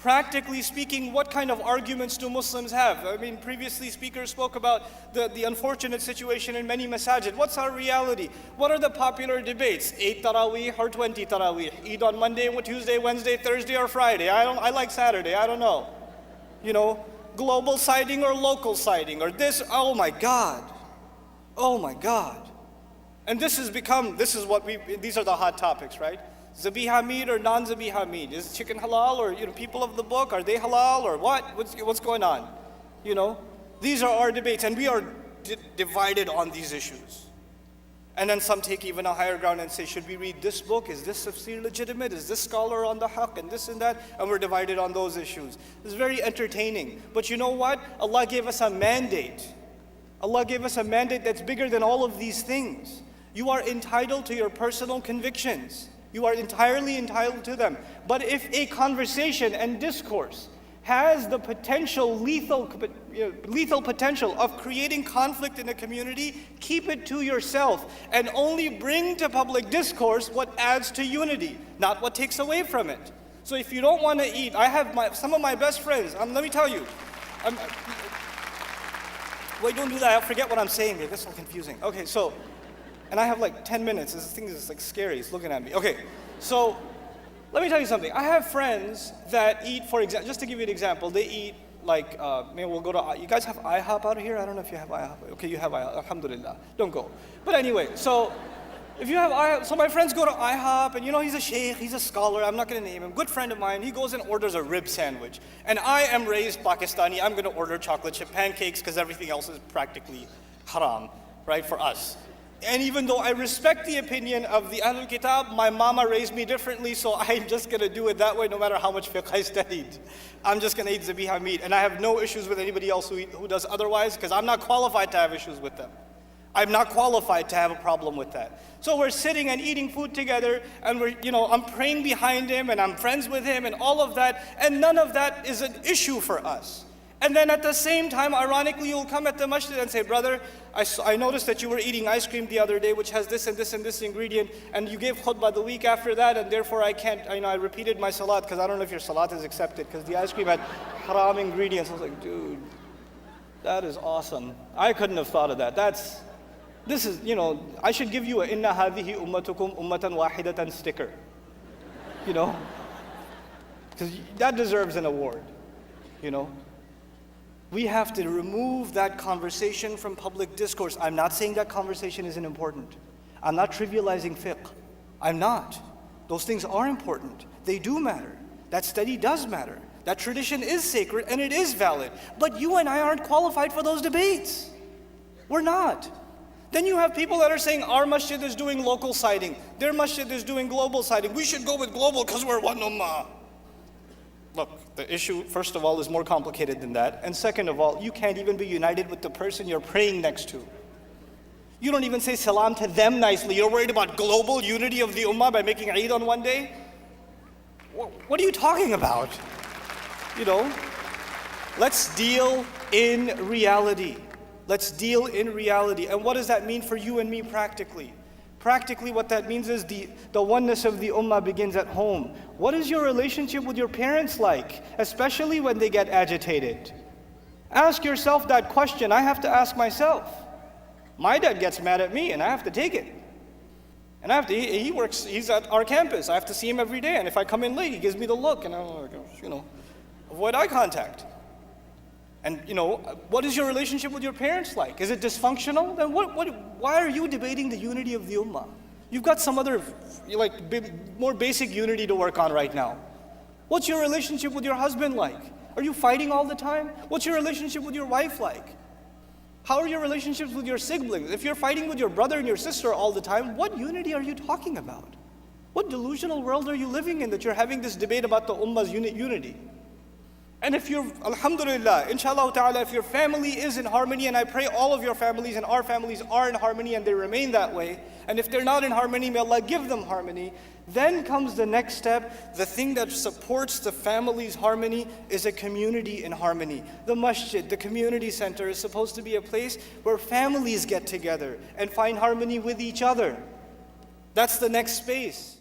Practically speaking, what kind of arguments do Muslims have? I mean, previously speakers spoke about the unfortunate situation in many masajid. What's our reality? What are the popular debates? 8 Taraweeh or 20 Taraweeh? Eid on Monday, Tuesday, Wednesday, Thursday, or Friday? I like Saturday, I don't know. You know, global sighting or local sighting, or this, oh my God. Oh my God. And this is what these are the hot topics, right? Zabiha meat or non-zabiha meat? Is chicken halal, or people of the book, are they halal, or what? What's going on? These are our debates, and we are divided on these issues. And then some take even a higher ground and say, should we read this book? Is this tafsir legitimate? Is this scholar on the haqq, and this and that? And we're divided on those issues. It's very entertaining. But you know what? Allah gave us a mandate. Allah gave us a mandate that's bigger than all of these things. You are entitled to your personal convictions. You are entirely entitled to them. But if a conversation and discourse has the potential, lethal potential of creating conflict in a community, keep it to yourself and only bring to public discourse what adds to unity, not what takes away from it. So if you don't want to eat, I have some of my best friends, let me tell you, wait, don't do that, I forget what I'm saying here, this is so confusing. Okay, so, and I have like 10 minutes. This thing is like scary. It's looking at me. Okay, so let me tell you something. I have friends that eat, for example, just to give you an example, they eat like, maybe we'll go to, you guys have IHOP out here? I don't know if you have IHOP. Okay, you have IHOP. Alhamdulillah. Don't go. But anyway, so if you have IHOP, so my friends go to IHOP, and he's a sheikh, he's a scholar, I'm not going to name him, good friend of mine, he goes and orders a rib sandwich. And I am raised Pakistani, I'm going to order chocolate chip pancakes because everything else is practically haram, right, for us. And even though I respect the opinion of the Ahlul Kitab, my mama raised me differently, so I'm just going to do it that way no matter how much fiqh I studied. I'm just going to eat zabiha meat. And I have no issues with anybody else who does otherwise, because I'm not qualified to have issues with them. I'm not qualified to have a problem with that. So we're sitting and eating food together, and I'm praying behind him, and I'm friends with him, and all of that, and none of that is an issue for us. And then at the same time, ironically, you'll come at the masjid and say, brother, I noticed that you were eating ice cream the other day, which has this and this and this ingredient, and you gave khutbah the week after that, and therefore I can't, I repeated my salat, because I don't know if your salat is accepted, because the ice cream had haram ingredients. I was like, dude, that is awesome. I couldn't have thought of that. This is, I should give you a inna hadhihi ummatukum ummatan wahidatan sticker. Because that deserves an award, We have to remove that conversation from public discourse. I'm not saying that conversation isn't important. I'm not trivializing fiqh. I'm not. Those things are important. They do matter. That study does matter. That tradition is sacred and it is valid. But you and I aren't qualified for those debates. We're not. Then you have people that are saying our masjid is doing local sighting, their masjid is doing global sighting. We should go with global because we're one ummah. Look, the issue, first of all, is more complicated than that. And second of all, you can't even be united with the person you're praying next to. You don't even say salam to them nicely. You're worried about global unity of the ummah by making Eid on one day? What are you talking about? Let's deal in reality. Let's deal in reality. And what does that mean for you and me practically? Practically, what that means is the oneness of the ummah begins at home. What is your relationship with your parents like, especially when they get agitated? Ask yourself that question. I have to ask myself. My dad gets mad at me, and I have to take it. And he's at our campus. I have to see him every day, and if I come in late, he gives me the look, and I'm like, avoid eye contact. And what is your relationship with your parents like? Is it dysfunctional? Then why are you debating the unity of the ummah? You've got some other more basic unity to work on right now. What's your relationship with your husband like? Are you fighting all the time? What's your relationship with your wife like? How are your relationships with your siblings? If you're fighting with your brother and your sister all the time, what unity are you talking about? What delusional world are you living in that you're having this debate about the ummah's unity? And if you're, alhamdulillah, inshallah ta'ala, if your family is in harmony, and I pray all of your families and our families are in harmony and they remain that way, and if they're not in harmony, may Allah give them harmony, then comes the next step. The thing that supports the family's harmony is a community in harmony. The masjid, the community center, is supposed to be a place where families get together and find harmony with each other. That's the next space.